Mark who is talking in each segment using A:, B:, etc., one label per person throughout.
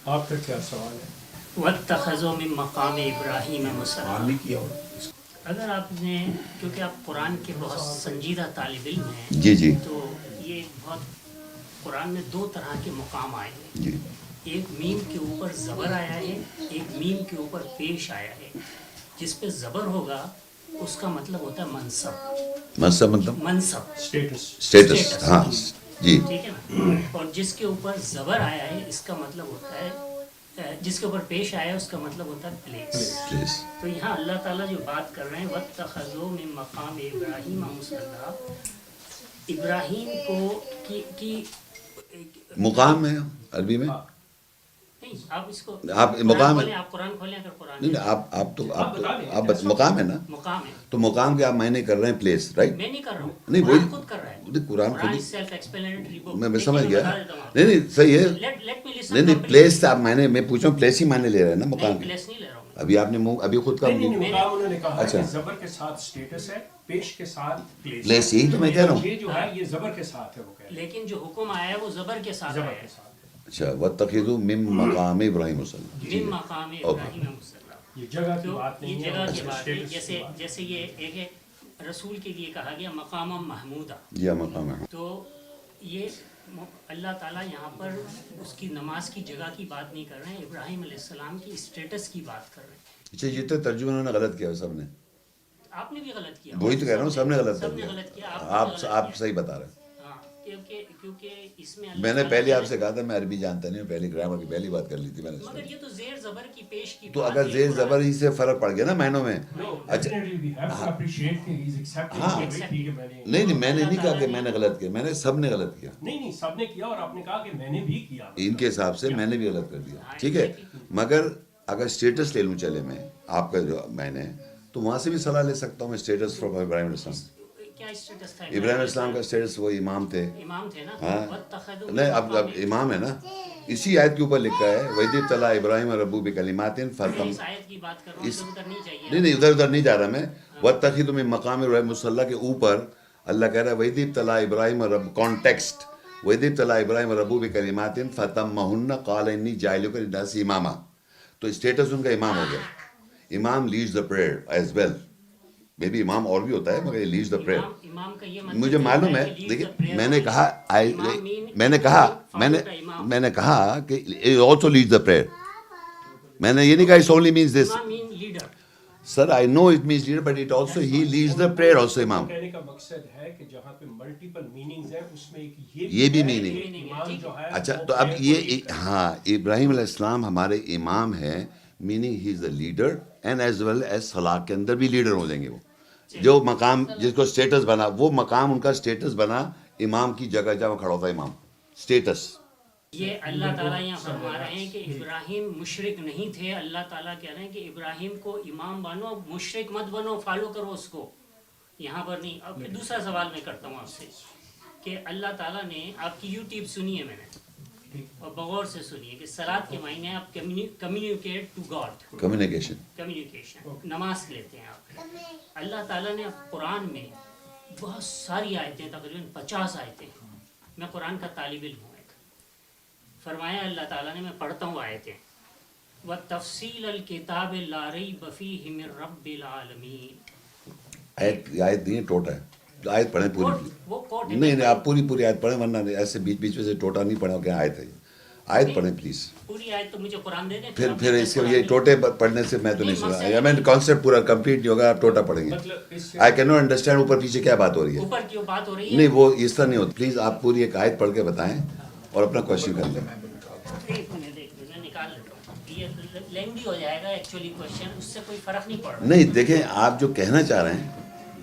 A: آپ کا کیا سوال ہے؟
B: وَاتَّخَذُوا مِن مَقَامِ إِبْرَاهِيمَ مُصَلًّى.
A: سوال نہیں کیا ہو
B: اگر آپ نے، کیونکہ آپ قرآن کے بہت سنجیدہ طالب علم ہیں،
C: جی جی
B: تو یہ بہت قرآن میں دو طرح کے مقام آئے ہیں.
C: جی
B: ایک میم کے اوپر زبر آیا ہے، ایک میم کے اوپر پیش آیا ہے. جس پہ زبر ہوگا اس کا مطلب ہوتا ہے منصب.
C: مطلب
B: منصب
C: اسٹیٹس. ہاں جی
B: ٹھیک ہے نا. اور جس کے اوپر زبر آیا ہے اس کا مطلب ہوتا ہے، جس کے اوپر پیش آیا ہے اس کا مطلب ہوتا ہے پلیس.
C: پلیز.
B: تو یہاں اللہ تعالیٰ جو بات کر رہے ہیں وَاتَّخَذُوا مِن مَقَامِ إِبْرَاهِيمَ مُصَلًّى، ابراہیم کو کی
C: مقام ہے عربی میں.
B: نہیں، آپ اس کو
C: آپ مقام ہے.
B: آپ قرآن کھولیں، اگر قرآن
C: نہیں آپ مقام ہے نا.
B: مقام ہے.
C: تو مقام کے آپ معنی کر رہے ہیں پلیس، رائٹ؟
B: میں نہیں کر رہا ہوں،
C: نہیں
B: قرآن
C: وہی
B: خود کر رہا ہے.
C: قرآن خود ہی.
B: سیلف ایکسپلینٹری بک.
C: میں سمجھ گیا. نہیں صحیح ہے. نہیں پلیس سے آپ معنی میں پوچھ رہا ہوں، پلیس ہی معنی لے رہے ہیں نا مقام کے.
B: پلیس نہیں لے رہا ہوں.
C: ابھی آپ نے ابھی خود کا
A: نہیں مقام انہوں نے کہا
C: اچھا
A: کہ زبر کے ساتھ اسٹیٹس ہے، پیش کے ساتھ
C: پلیس. یہی تو میں کہہ رہا ہوں.
A: یہ جو ہے یہ زبر کے ساتھ ہے، وہ کہہ رہے ہیں
B: لیکن جو حکم آیا ہے وہ زبر کے ساتھ
A: زبر
B: آیا
A: کے
B: ہے.
A: ساتھ.
C: اچھا وَاتَّخِذُوا مِن مَقَامِ إِبْرَاهِيمَ مُصَلًّى.
B: من مقام ابراہیم مصلی.
A: یہ جگہ کی
B: تو
A: بات نہیں
B: یہ
A: ہے،
B: جگہ کی بات ہے.
A: اسٹیٹس کی بات.
B: جیسے یہ ایک ہے رسول کے لیے کہا گیا مقام محمودہ.
C: یا مقام ہے.
B: تو یہ اللہ تعالیٰ یہاں پر اس کی نماز کی جگہ کی بات نہیں کر رہے ہیں، ابراہیم علیہ السلام کی اسٹیٹس کی بات کر رہے ہیں.
C: اچھا یہ تو ترجمہ انہوں نے غلط کیا سب نے.
B: آپ نے بھی غلط کیا.
C: وہی تو کہہ رہا ہوں سب نے غلط کر
B: سب نے
C: دیا.
B: غلط کیا.
C: آپ صحیح بتا رہے ہیں.
B: ہاں کیونکہ اس میں
C: میں نے پہلے آپ سے کہا تھا میں عربی جانتا نہیں ہوں، پہلی گرامر کی پہلی بات کر لی تھی میں نے.
B: مگر یہ تو زیر زبر کی پیش کی
C: تو
B: بات
C: اگر
B: ہے.
C: زیر زبر ہی سے فرق پڑ گیا نا معنوں میں. اچھا نہیں میں نے نہیں کہا کہ میں نے غلط کیا، میں نے سب نے غلط کیا.
A: نہیں سب نے کیا، اور آپ نے کہا کہ میں نے بھی کیا.
C: ان کے حساب سے میں نے بھی غلط کر دیا. ٹھیک ہے. مگر اگر اسٹیٹس لے لوں چلے میں آپ کا جو میں نے، تو وہاں سے بھی صلاح لے سکتا ہوں میں. اسٹیٹس فرام ابراہیم علیہ السلام.
B: کیا اسٹیٹس تھا
C: ابراہیم علیہ السلام کا اسٹیٹس وہ امام تھے.
B: امام تھے نا.
C: ہاں نہیں اب امام ہے نا. اسی آیت کے اوپر لکھا ہے وَإِذِ ابْتَلَىٰ إِبْرَاهِيمَ رَبُّهُ بِكَلِمَاتٍ
B: اس آیت کی بات کر رہا ہوں، ادھر نہیں چاہیے.
C: نہیں ادھر نہیں جا رہا میں. وَاتَّخِذُوا مِن مَقَامِ إِبْرَاهِيمَ مُصَلًّى کے اوپر اللہ کہہ رہا ہے وَإِذِ ابْتَلَىٰ إِبْرَاهِيمَ رَبُّهُ کانٹیکسٹ وَإِذِ ابْتَلَىٰ إِبْرَاهِيمَ رَبُّهُ بِكَلِمَاتٍ فَأَتَمَّهُنَّ قَالَ إِنِّي جَاعِلُكَ لِلنَّاسِ إِمَامًا. تو اسٹیٹس ان کا امام ہو گیا. امام leads the prayer as well. May be امام اور بھی ہوتا ہے مگر لیڈز دا پریئر.
B: امام کا یہ
C: مجھے معلوم ہے. دیکھیے میں نے کہا کہ آلسو لیڈز دا پریئر. میں نے یہ نہیں کہا it's only means this.
B: Leader.
C: Sir I know it means leader but it also he leads the prayer also امام.
A: کہنے کا مقصد ہے کہ جہاں پہ ملٹیپل میننگز ہیں اس میں ایک
C: یہ بھی میننگ.
A: امام جو ہے.
C: اچھا تو اب یہ ہاں ابراہیم علیہ السلام ہمارے امام ہیں، meaning he is the leader and as well as صلاح کے اندر بھی لیڈر ہو جائیں گے. وہ جو مقام جس کو اسٹیٹس بنا، وہ مقام ان کا اسٹیٹس بنا امام کی جگہ جہاں کھڑا ہوتا ہے امام. اسٹیٹس
B: یہ اللہ تعالیٰ یہاں فرما رہے ہیں کہ ابراہیم مشرک نہیں تھے. اللہ تعالیٰ کہہ رہے ہیں کہ ابراہیم کو امام بنو، مشرک مت بنو، فالو کرو اس کو. یہاں پر نہیں. اب دوسرا سوال میں کرتا ہوں آپ سے کہ اللہ تعالیٰ نے آپ کی یوٹیوب سنی ہے میں نے، اور بغور سے سنیے کہ صلاۃ کے معنی آپ کمیونیکیٹ ٹو گاڈ. کمیونیکیشن نماز لیتے ہیں آپ. اللہ تعالیٰ نے قرآن میں بہت ساری آیتیں، تقریباً 50 آیتیں، میں قرآن کا طالب علم ہوں، فرمایا اللہ تعالیٰ نے، میں پڑھتا ہوں آیتیں، وَتَفْصِيلَ الْكِتَابِ لَا رَيْبَ فِيهِ مِن رَبِّ الْعَالَمِينَ.
C: آیت نہیں ٹوٹا ہے. آیت پڑھیں پوری.
B: وہ کوٹ
C: نہیں آپ پوری آیت پڑھیں ورنہ ایسے بیچ میں سے ٹوٹا نہیں پڑھیں. کیا آیت ہے یہ؟ آیت پڑھیں پلیز.
B: پوری آیت تو مجھے قرآن دے دیں.
C: پھر اس کے یہ ٹوٹے پڑھنے سے میں تو نہیں سنا. میں کانسیپٹ پورا کمپلیٹ نہیں ہوگا. آپ ٹوٹا پڑھیں گے. آئی کین ناٹ انڈرسٹینڈ اوپر پیچھے کیا بات ہو رہی ہے.
B: اوپر کی بات ہو رہی ہے.
C: نہیں وہ اس طرح نہیں ہوتا. پلیز آپ پوری ایک آیت پڑھ کے بتائیں اور اپنا کوشچن کر لیں.
B: نکال لیتا ہوں. یہ لینگدی ہو جائے گا ایکچولی کوشچن، اس سے کوئی فرق نہیں پڑ رہا.
C: نہیں دیکھیں آپ جو کہنا چاہ رہے ہیں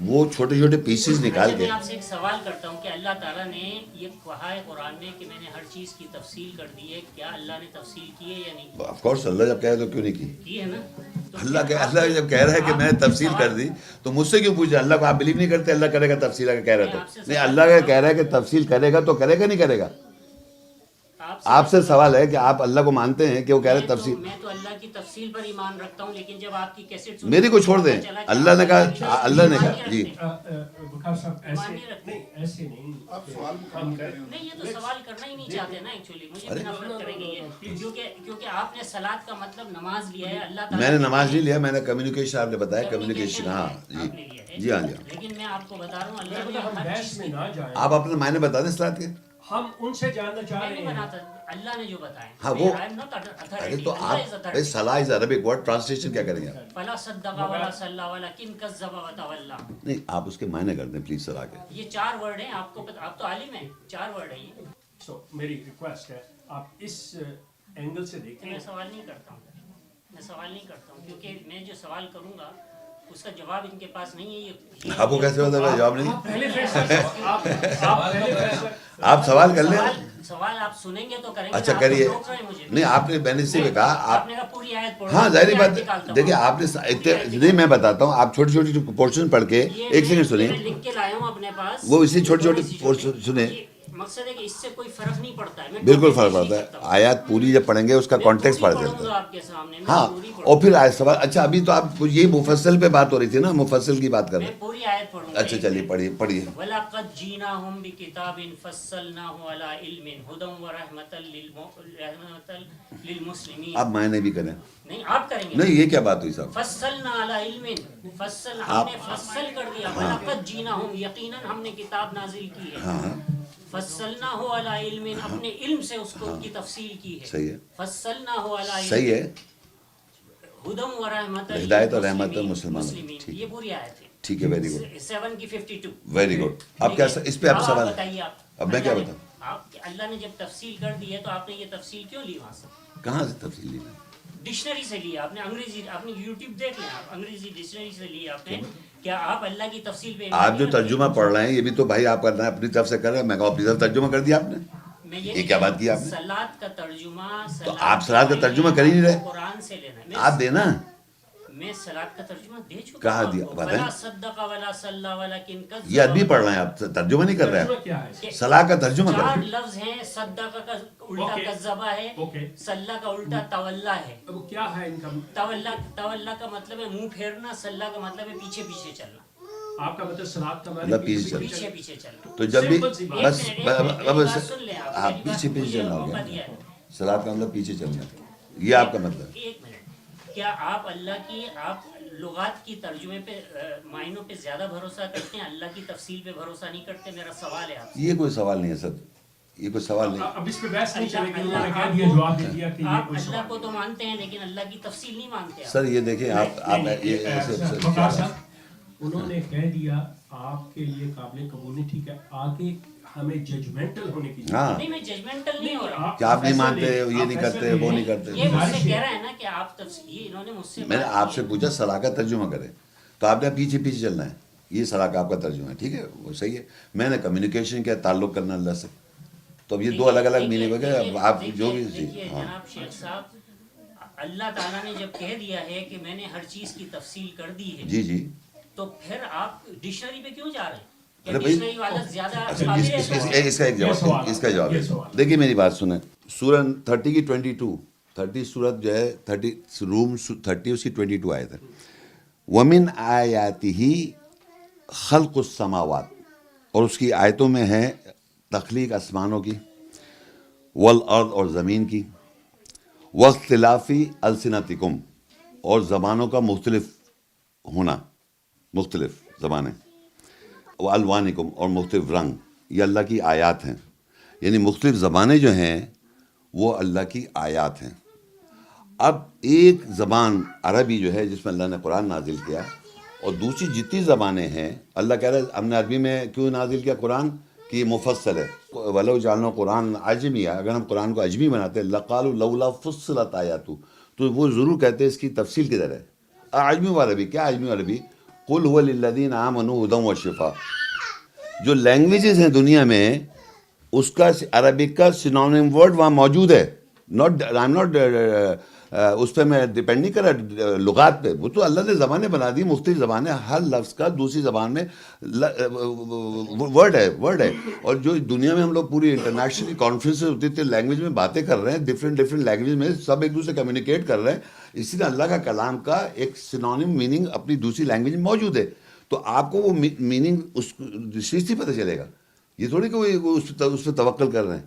C: وہ چھوٹے چھوٹے پیسز نکال کے.
B: میں آپ سے ایک سوال کرتا ہوں کہ اللہ تعالیٰ نے یہ کہا ہے قرآن میں کہ میں نے ہر چیز کی تفصیل کر دی ہے، کیا اللہ نے تفصیل کی ہے یا نہیں؟
C: آف کورس اللہ جب کہے تو کیوں نہیں
B: کی ہے نا.
C: اللہ جب کہہ رہا ہے کہ میں نے تفصیل کر دی تو مجھ سے کیوں پوچھا؟ اللہ کو آپ بلیو نہیں کرتے اللہ کرے گا تفصیل کہہ رہا تو نہیں. اللہ کا کہہ رہا ہے کہ تفصیل کرے گا تو کرے گا نہیں کرے گا. آپ سے سوال ہے کہ آپ اللہ کو مانتے ہیں کہ وہ کہہ رہے تفسیر؟
B: میں تو اللہ کی تفصیل پر ایمان رکھتا ہوں، لیکن جب آپ کی کیسٹ
C: میری کو چھوڑ دیں، اللہ نے کہا، اللہ نے کہا جی
A: وقار صاحب ایسے نہیں
D: آپ سوال
A: ہم کر
B: نہیں، یہ تو سوال کرنا ہی نہیں چاہتے نا ایکچولی، مجھے نفرت کریں گے یہ، کیونکہ آپ نے صلاۃ کا مطلب نماز لیا ہے، اللہ تعالیٰ
C: میں نے نماز نہیں لیا، میں نے کمیونیکیشن، آپ نے بتایا کمیونیکیشن، ہاں جی جی ہاں جی ہاں۔
B: لیکن میں آپ کو بتا رہا ہوں اللہ نے
A: ہم
B: ہر
A: بحث
B: چیز
A: میں نہ جائیں،
C: آپ اپنے معنی بتا دیں صلاۃ کے۔
A: ہم ان سے جاننا چاہ
B: میں
A: رہے
B: نہیں
A: ہیں۔
B: بناتا، اللہ نے جو بتایا،
C: ہاں وہ
B: ارے
C: تو آپ صلاح از عربک ورڈ، ٹرانسلیشن کیا کریں گے آپ؟
B: فلا صدق ولا صلی ولکن کذب وتولى،
C: نہیں آپ اس کے معنی کر دیں پلیز صلاح کے۔
B: یہ 4 ورڈ ہیں، آپ کو آپ تو عالم ہیں، 4 ورڈ ہیں یہ۔
A: سو میری ریکویسٹ ہے آپ اس اینگل سے دیکھیں۔
B: میں سوال نہیں کرتا ہوں، کیونکہ میں جو سوال کروں گا اس کا جواب ان کے پاس نہیں ہے، یہ
C: آپ کو کیسے ہوتا ہے جواب نہیں؟
A: پہلے فیصلہ
C: آپ سوال کر لیں۔
B: سوال آپ سنیں گے تو کریں گے،
C: اچھا
B: آپ تو
C: کریے،
B: روک رہے ہیں مجھے۔
C: نہیں آپ نے، میں نے اسی میں کہا
B: آپ نے کہا پوری آیت پڑھو،
C: ہاں ظاہری
B: پوری
C: بات
B: آیت نکالتا ہوں۔
C: دیکھیں آپ نے نہیں، میں بتاتا ہوں، آپ چھوٹی چھوٹی پورشن پڑھ کے،
B: یہ
C: ایک سیکنڈ
B: میں
C: سنیں،
B: لکھ کے لایا ہوں اپنے پاس،
C: وہ اسی چھوٹی چھوٹی
B: تھوڑی سی
C: پورشن سنیں۔
B: یہ مقصد ہے کہ اس سے کوئی فرق نہیں پڑتا ہے، میں
C: بالکل فرق
B: ٹاپک
C: پڑتا
B: نہیں
C: ہے،
B: کرتا ہوں۔
C: آیات پوری جب پڑھیں گے اس کا
B: میں
C: کانٹیکس
B: پوری
C: پڑھ
B: پڑھوں
C: جاتا
B: گا
C: ہے۔
B: آپ کے سامنے، میں
C: ہاں
B: پوری پڑھوں
C: اور پھر آئے سوال، اچھا ابھی تو آپ یہ مفصل پہ بات ہو رہی تھی نا، مفصل کی بات کر
B: میں
C: رہے ہیں۔
B: پوری آیت پڑھوں گا۔
C: اچھا چلیے پڑھیے پڑھیے۔
B: وَلَقَدْ جِئْنَاهُمْ بِكِتَابٍ فَصَّلْنَاهُ عَلَىٰ عِلْمٍ هُدًى وَرَحْمَةً لِّلْمُسْلِمِينَ۔
C: آپ معنی بھی کریں۔
B: نہیں آپ کریں گے،
C: نہیں یہ کیا بات ہوئی صاحب؟
B: فصلنا علی علم، فصل ہم نے فصل کر دیا، وَلَقَدْ جِئْنَاهُمْ یقیناً ہم نے کتاب نازل کی ہے،
C: ہاں
B: فصلنا ہو علی علم، اپنے علم سے اس کو کی تفصیل کی ہے،
C: صحیح ہے،
B: فصلنا ہو علی علم،
C: صحیح ہے،
B: ہدم و رحمت
C: ہدایت اور رحمت مسلمانوں، ٹھیک
B: یہ پوری آیت ہے،
C: ٹھیک ہے، ویری گڈ
B: 7 کی 52۔
C: Very good. اب کیا اس پہ آپ سوال،
B: بتائیے، آپ
C: اب میں کیا بتاؤں؟
B: آپ اللہ نے جب تفصیل کر دی ہے تو آپ نے یہ تفصیل کیوں لی وہاں سے؟
C: کہاں سے تفصیل لی؟
B: ڈکشنری سے لی آپ نے، انگریزی، آپ نے یوٹیوب دیکھ لیں، آپ انگریزی ڈکشنری سے لی آپ نے، کیا آپ اللہ کی تفصیل پہ
C: آپ جو ترجمہ پڑھ رہے ہیں یہ بھی تو بھائی آپ کرنا ہے اپنی طرف سے کر رہے ہیں، میں کہا اپنی طرف ترجمہ کر دیا آپ نے، یہ کیا بات کی آپ نے؟
B: صلاۃ کا ترجمہ،
C: تو آپ صلاۃ کا ترجمہ کر ہی نہیں رہے،
B: قرآن سے لینا ہے،
C: آپ دینا۔
B: میں صلاۃ کا ترجمہ دے چکا
C: کہاں
B: ہوں
C: دیا؟
B: آپ کو،
C: بتائیں۔
B: ولا صدق ولا صلی ولکن کذب،
C: یہ ادبی پڑھ رہے ہیں آپ، ترجمہ نہیں کر رہے
A: ترجمہ
C: ہیں،
A: کیا ہے؟
C: صلاح کا ترجمہ کر
B: 4
C: رہے ہیں۔
B: لفظ ہیں، صدق کا الٹا
A: اوکے،
B: کذبہ ہے،
A: اوکے،
B: صلی کا الٹا تولا ہے،
A: اب کیا ہے ان کا؟
B: تولا کا مطلب ہے منہ پھیرنا، صلی کا مطلب ہے پیچھے پیچھے چلنا،
A: آپ کا مطلب صلاۃ کا
C: مطلب پیچھے چلنا۔
B: پیچھے پیچھے چلنا۔
C: تو جب بھی
A: سمپل سی بات۔
C: بس
B: ایک منٹ، میری بات سن لیں آپ،
C: آپ
B: میری
C: پیچھے
B: بات،
C: پیچھے
B: مجھے
C: چلنا ہو
B: موقع
C: گیا،
B: دیا ہے۔
C: صلاح کا مطلب پیچھے چلنا، یہ آپ کا مطلب ہے۔
B: ایک منٹ، کیا آپ اللہ کی، آپ لغات کی ترجمے پہ، معنوں پہ زیادہ بھروسہ کرتے ہیں، اللہ کی تفصیل پہ بھروسہ نہیں کرتے؟ میرا سوال ہے آپ سے۔
C: یہ کوئی سوال نہیں ہے سر، یہ کوئی سوال نہیں۔
A: اب اس پہ بحث نہیں چلے گی، انہوں نے کہہ دیا، جواب دے دیا کہ یہ
B: آپ
A: کوئی
B: اللہ
A: سوال
B: کو تو مانتے ہیں لیکن اللہ کی تفصیل نہیں مانتے آپ۔
C: سر یہ دیکھیں آپ
A: وقار صاحب، انہوں نے کہہ دیا آپ کے لیے قابل قبول نہیں، ٹھیک ہے، آگے ہمیں ججمنٹل ہونے کی
C: ہاں
B: نہیں، میں ججمنٹل نہیں ہو رہا،
C: کہ آپ نہیں مانتے، یہ نہیں کرتے، وہ نہیں کرتے۔
B: یہ مجھ سے کہہ رہا ہے نا کہ آپ تفصیل، یہ انہوں نے مجھ سے
C: میں نے
B: بات
C: آپ
B: کی
C: سے
B: ہے۔
C: پوچھا صلاح کا ترجمہ کریں، تو آپ نے پیچھے پیچھے چلنا ہے، یہ صلاح کا آپ کا ترجمہ ہے، ٹھیک ہے، وہ صحیح ہے۔ میں نے کمیونیکیشن کیا، تعلق کرنا اللہ سے، تو اب یہ دو الگ الگ میننگ ہو گئے، اب آپ جو بھی
B: دیکھیے
C: ہاں
B: جناب شیخ صاحب، اللہ تعالیٰ نے جب کہہ دیا ہے کہ میں نے ہر چیز کی تفصیل کر دی ہے،
C: جی جی۔
B: تو پھر آپ ڈکشنری پہ کیوں جا رہے ہیں؟
C: ارے بھائی،
B: ڈکشنری والا زیادہ
C: اچھا
B: قابل ہے
C: اس کا ایک جواب، اس کا جواب ہے۔ دیکھیے میری بات سنیں، سورہ 30 کی 22، 30 سورت جو ہے 30 روم 30 اس کی 22 آیت ہے، وَمِنْ آیَاتِهِ خَلْقُ السَّمَاوَاتِ، اور اس کی آیتوں میں ہے تخلیق آسمانوں کی، والارض اور زمین کی، واختلافی السنتکم، اور زبانوں کا مختلف ہونا، مختلف زبانیں، والوانکم، اور مختلف رنگ، یہ اللہ کی آیات ہیں، یعنی مختلف زبانیں جو ہیں وہ اللہ کی آیات ہیں۔ اب ایک زبان عربی جو ہے جس میں اللہ نے قرآن نازل کیا، اور دوسری جتنی زبانیں ہیں، اللہ کہہ رہا ہے ہم نے عربی میں کیوں نازل کیا قرآن کہ یہ مفصل ہے، وَلَوْ جَعَلْنَا قرآن عجمیٰ، اگر ہم قرآن کو عجمی بناتے لَقَالُوا لَوْلَا فُصِّلَتْ آیَاتُهُ، تو وہ ضرور کہتے ہیں اس کی تفصیل کدھر ہے۔ عجمی و عربی، کیا عجمی و عربی؟ قُلْ هُوَ لِلَّذِينَ آمَنُوا هُدًى وَشِفَاء، جو لینگویجز ہیں دنیا میں اس کا عربک کا سینونیم ورڈ وہاں موجود ہے، ناٹ آئی ایم ناٹ اس پہ میں ڈپینڈ نہیں کر رہا لغات پہ. وہ تو اللہ نے زبانیں بنا دی, مختلف زبانیں, ہر لفظ کا دوسری زبان میں ورڈ ہے. اور جو دنیا میں ہم لوگ پوری انٹرنیشنل کانفرنسز ہوتی تھی, لینگویج میں باتیں کر رہے ہیں, ڈفرینٹ لینگویج میں سب ایک دوسرے سے کمیونیکیٹ کر رہے ہیں. اسی طرح اللہ کا کلام کا ایک سینونیم میننگ اپنی دوسری لینگویج میں موجود ہے. تو آپ کو وہ میننگ اس چیز سے پتہ چلے گا. یہ تھوڑی کہ وہ اس پہ توکل کر رہے ہیں.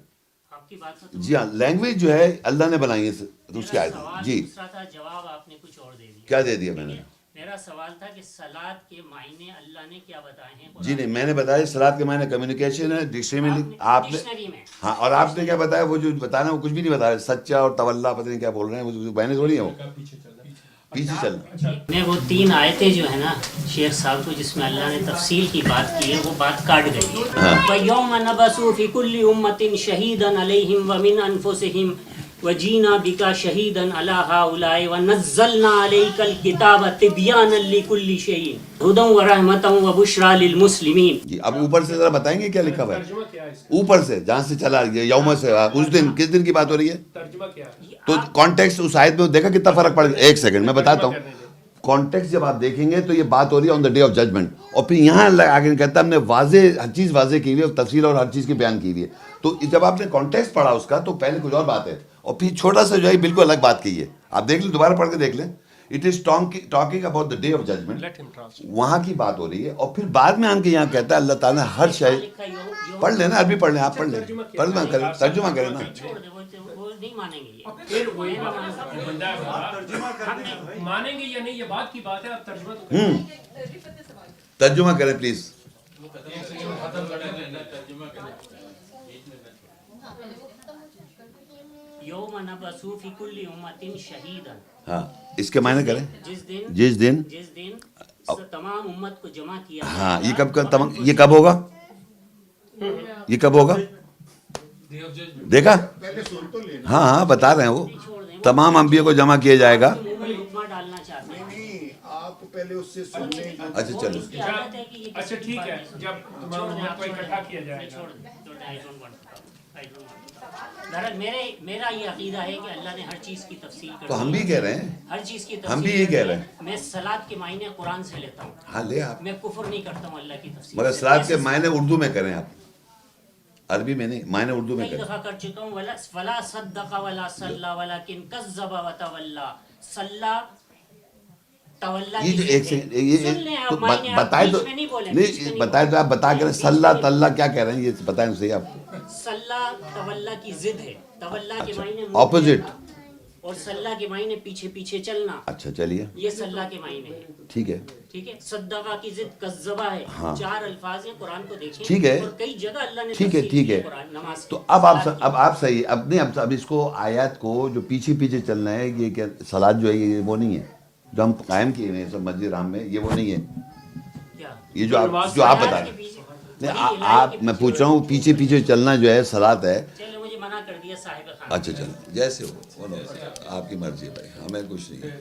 C: جی ہاں, لینگویج جو ہے اللہ نے بنائی ہے اس کی آیت. جی
B: جواب آپ نے کچھ اور دے دیا.
C: کیا دے دیا میں نے؟
B: میرا سوال تھا کہ صلاۃ کے معنی اللہ نے کیا بتائے ہیں.
C: جی نہیں, میں نے بتایا صلاۃ کے معنی کمیونیکیشن ہے, ڈکشنری میں آپ نے. ہاں, اور آپ نے کیا بتایا؟ وہ جو بتانا وہ کچھ بھی نہیں بتایا, سچا اور تولا پتہ نہیں کیا بول رہے ہیں, وہ میں نے تھوڑی ہے وہ پیچھے چلنا.
B: میں وہ 3 آیتیں جو ہے نا شیخ صاحب کو جس میں اللہ نے تفصیل کی بات کی ہے وہ بات کاٹ گئی ہے. وَيَوْمَ نَبْعَثُ فِي كُلِّ أُمَّةٍ شَهِيدًا عَلَيْهِمْ وَمِنْ أَنفُسِهِمْ وَجِئْنَا بِكَ شَهِيدًا عَلَى هَؤُلَاءِ وَنَزَّلْنَا عَلَيْكَ الْكِتَابَ تِبْيَانًا لِكُلِّ شَيْءٍ هُدًى وَرَحْمَةً وَبُشْرَى لِلْمُسْلِمِينَ.
C: جی اب اوپر سے ذرا بتائیں گے کیا لکھا ہوا ہے اوپر سے, جہاں سے چلا یہ یوم سے, اس دن کس دن کی بات ہو رہی ہے؟
A: ترجمہ کیا ہے؟
C: تو کانٹیکسٹ اس آیت میں دیکھا کتنا فرق پڑ گیا. ایک سیکنڈ میں بتاتا ہوں. کانٹیکسٹ جب آپ دیکھیں گے تو یہ بات ہو رہی ہے آن دا ڈے آف ججمنٹ, اور پھر یہاں آگے کہتا ہے ہم نے واضح ہر چیز واضح کی ہوئی ہے, تفصیل اور ہر چیز کی بیان کی ہوئی ہے. تو جب آپ نے کانٹیکسٹ پڑھا اس کا تو پہلے کچھ اور بات ہے, اور پھر چھوٹا سا جو ہے بالکل الگ بات کی ہے. آپ دیکھ لیں, دوبارہ پڑھ کے دیکھ لیں. It is talking about the day of judgement, وہاں کی بات ہو رہی ہے. اور پھر بعد میں آن کے یہاں کہتا ہے اللہ تعالیٰ نے ہر شے. پڑھ لیں نا, عربی پڑھ لیں, آپ پڑھ لیں, ترجمہ کریں نا.
A: مانیں گے یا نہیں یہ بات کی بات ہے, آپ ترجمہ
C: ترجمہ کریں پلیز.
B: یوم نبعث فی کل امۃ شہیدا.
C: ہاں, اس کے معنی کریں.
B: جس دن تمام امت کو جمع کیا.
C: ہاں, یہ کب ہوگا؟ یہ کب ہوگا دیکھا؟ ہاں ہاں بتا رہے ہیں, وہ تمام انبیاء کو جمع کیا جائے گا.
B: ڈالنا چاہتے ہیں
D: آپ پہلے اس سے سن لیں.
C: اچھا چلو,
A: اچھا ٹھیک ہے, جب تمام امت کو اکٹھا کیا جائے گا.
B: میرا یہ عقیدہ ہے کہ اللہ نے ہر چیز کی تفصیل کر دی.
C: تو ہم بھی کہہ رہے ہیں,
B: ہر چیز کی
C: ہم بھی یہ کہہ رہے ہیں.
B: میں صلاۃ کے معنی قرآن سے لیتا ہوں.
C: ہاں لے آپ,
B: میں کفر نہیں کرتا ہوں اللہ کی تفصیل.
C: مگر صلاۃ کے معنی اردو میں کریں آپ, عربی میں نہیں, معنی اردو میں
B: کئی
C: کریں.
B: دفعہ کر چکا ہوں. ولا صدق ولا صلی ولکن کذب وتولی. صلی
C: یہ جو ایک سیکنڈ بتائے تو نہیں, بتائے تو آپ بتا کر صلاح تلّہ کیا کہہ رہے ہیں یہ بتائیں صحیح آپ.
B: صلاح تولا کی ضد ہے. تولا کے معنی
C: اپوزٹ,
B: اور صلاح کے معنی پیچھے پیچھے چلنا.
C: اچھا چلیے,
B: یہ صلاح کے معنی ہے.
C: ٹھیک ہے.
B: ٹھیک ہے, صدقہ کی ضد کذبہ ہے.
C: ہاں,
B: 4 الفاظ ہیں قرآن کو دیکھیں.
C: ٹھیک ہے,
B: اور کئی جگہ اللہ نے
C: ٹھیک ہے, ٹھیک ہے. تو اب آپ صحیح, اب نہیں, اب اس کو آیات کو جو پیچھے پیچھے چلنا ہے, یہ کہ صلاۃ جو ہے یہ وہ نہیں ہے جو ہم قائم کیے ہیں سب مسجد حرام میں, یہ وہ نہیں ہے. یہ جو آپ بتا رہے ہیں, آپ میں پوچھ رہا ہوں پیچھے پیچھے چلنا جو ہے صلاۃ ہے.
B: مجھے منع کر دیا صاحب خان.
C: اچھا چلو, جیسے ہو آپ کی مرضی ہے بھائی, ہمیں کچھ نہیں ہے.